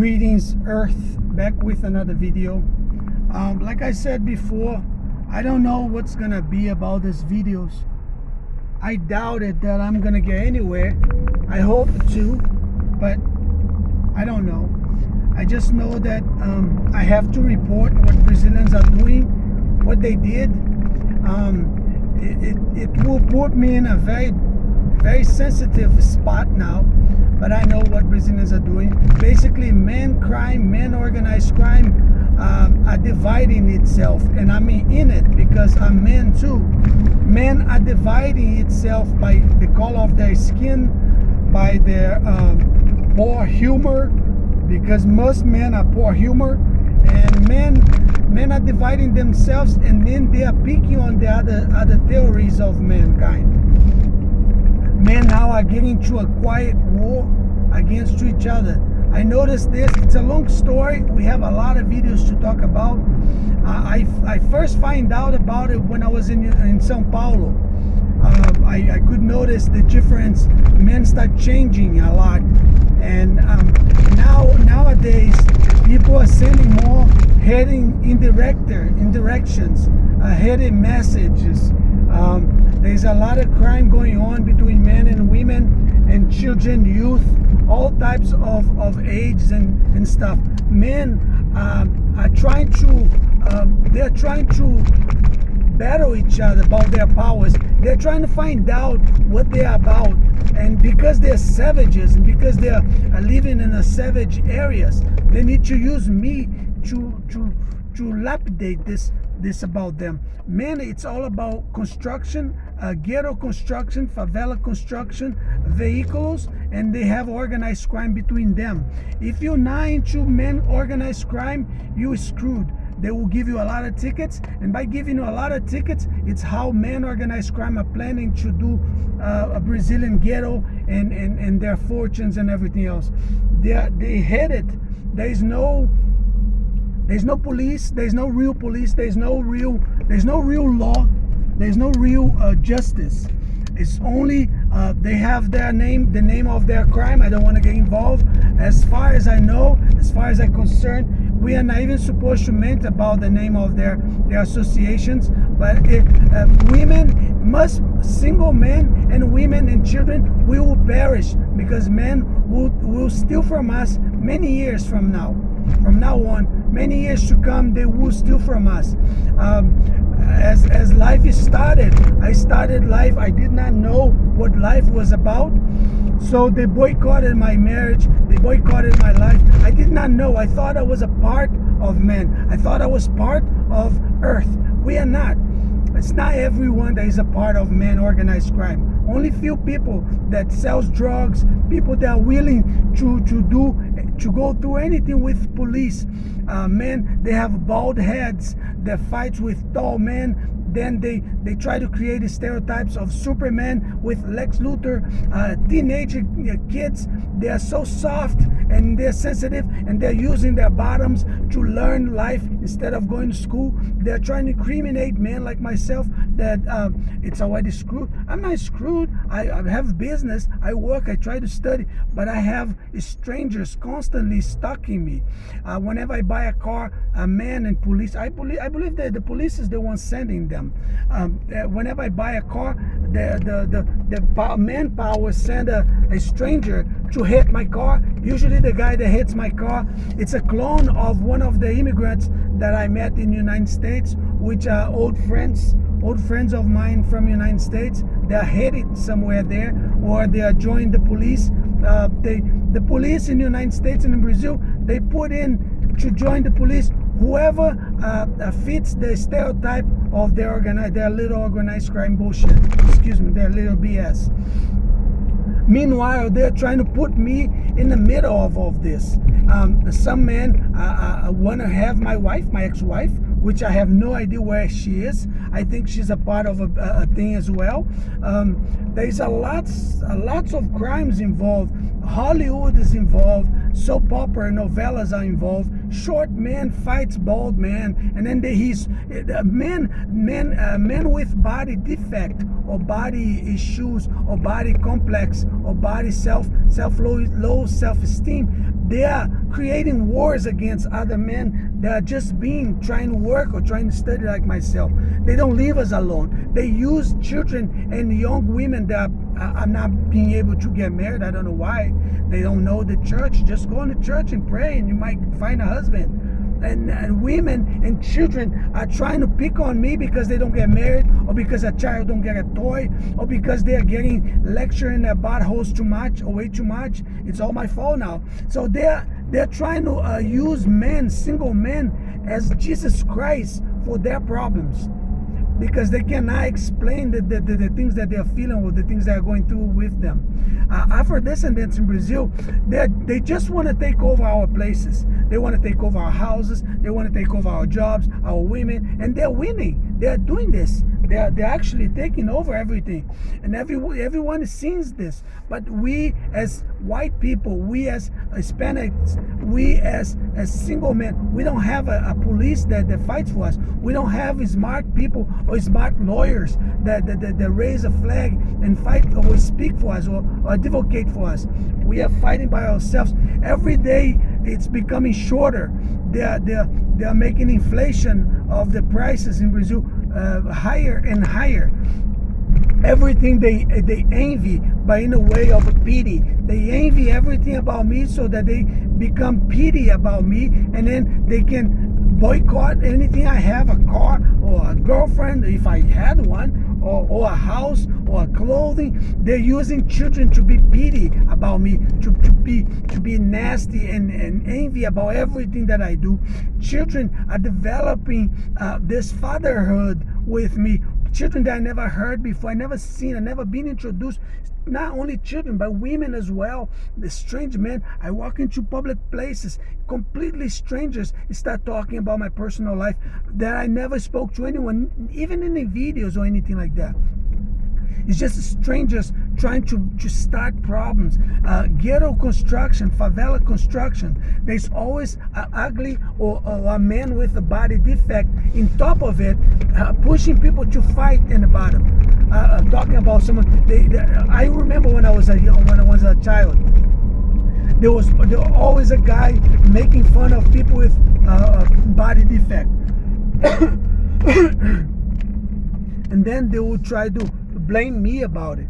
Greetings Earth, back with another video. Like I said before, I don't know what's gonna be about these videos. I doubted that I'm gonna get anywhere. I hope to, but I don't know. I just know that I have to report what Brazilians are doing, what they did. It will put me in a very sensitive spot now, but I know what Brazilians are doing. Basically, man organized crime are dividing itself, and I'm in it because I'm man too. Men are dividing itself by the color of their skin, by their poor humor, because most men are poor humor, and men are dividing themselves, and then they are picking on the other theories of mankind. Men now are getting to a quiet war against each other. I noticed this. It's a long story. We have a lot of videos to talk about. I first find out about it when I was in São Paulo. I could notice the difference. Men start changing a lot, and nowadays people are sending more heading in directions, heading messages. There's a lot of crime going on between men and women and children, youth, all types of ages and stuff. Men are trying to battle each other about their powers. They're trying to find out what they're about, and because they're savages and because they're living in a savage areas, they need to use me to lapidate this about them. Men, it's all about construction, ghetto construction, favela construction, vehicles, and they have organized crime between them. If you're not into men organized crime, you're screwed. They will give you a lot of tickets, and by giving you a lot of tickets, it's how men organized crime are planning to do a Brazilian ghetto and their fortunes and everything else. They hate it. There's no police. There's no real police. There's no real law. There's no real justice. It's only they have their name, the name of their crime. I don't want to get involved. As far as I know, as far as I'm concerned, we are not even supposed to mention about the name of their associations. But single men and women and children will perish, because men will steal from us many years from now. From now on, many years to come, they will steal from us. As life started, I started life. I did not know what life was about. So they boycotted my marriage. They boycotted my life. I did not know. I thought I was a part of men. I thought I was part of Earth. We are not. It's not everyone that is a part of men organized crime. Only few people that sells drugs, people that are willing to go through anything with police. Men, they have bald heads that fights with tall men. Then they try to create stereotypes of Superman with Lex Luthor. Teenage kids, they are so soft and they're sensitive, and they're using their bottoms to learn life instead of going to school. They're trying to incriminate men like myself that it's already screwed. I'm not screwed. I have business. I work. I try to study, but I have strangers constantly stalking me. Whenever I buy a car, a man and police. I believe that the police is the one sending them. Whenever I buy a car, the manpower send a stranger to hit my car. Usually the guy that hits my car, it's a clone of one of the immigrants that I met in the United States, which are old friends of mine from the United States. They're headed somewhere there, or they are joining the police. The police in the United States and in Brazil, they put in to join the police whoever fits the stereotype of their little organized crime bullshit. Excuse me, their little BS. Meanwhile, they're trying to put me in the middle of all of this. Some men want to have my wife, my ex-wife, which I have no idea where she is. I think she's a part of a thing as well. There's lots of crimes involved. Hollywood is involved. soap opera novellas are involved. Short man fights bald man, and then men with body defect or body issues or body complex or body low self-esteem, they are creating wars against other men that are just trying to work or trying to study like myself. They don't leave us alone. They use children and young women that are not being able to get married. I don't know why. They don't know the church. Just go to church and pray and you might find a husband. And women and children are trying to pick on me because they don't get married, or because a child don't get a toy, or because they're getting lectured in their buttholes too much or way too much. It's all my fault now. So they're trying to use men, single men, as Jesus Christ for their problems, because they cannot explain the things that they're feeling or the things that are going through with them. Afro-descendants in Brazil, they just want to take over our places. They want to take over our houses. They want to take over our jobs, our women, and they're winning. They're doing this. They're actually taking over everything, and everyone sees this. But we as white people, we as Hispanics, we as single men, we don't have a police that fights for us. We don't have smart people or smart lawyers that raise a flag and fight or speak for us or advocate for us. We are fighting by ourselves. Every day it's becoming shorter. They're making inflation of the prices in Brazil higher and higher. Everything they envy, but in a way of pity. They envy everything about me so that they become pity about me, and then they can boycott anything I have, a car or a girlfriend if I had one, or a house or clothing. They're using children to be pity about me, to be nasty and envy about everything that I do. Children are developing this fatherhood with me. Children that I never heard before, I never seen, I never been introduced. Not only children, but women as well. The strange men. I walk into public places, completely strangers start talking about my personal life that I never spoke to anyone, even in the videos or anything like that. It's just strangers trying to start problems. Ghetto construction, favela construction. There's always an ugly or a man with a body defect in top of it, pushing people to fight in the bottom. Talking about someone. I remember when I was a child. There was always a guy making fun of people with body defect, and then they would try to blame me about it.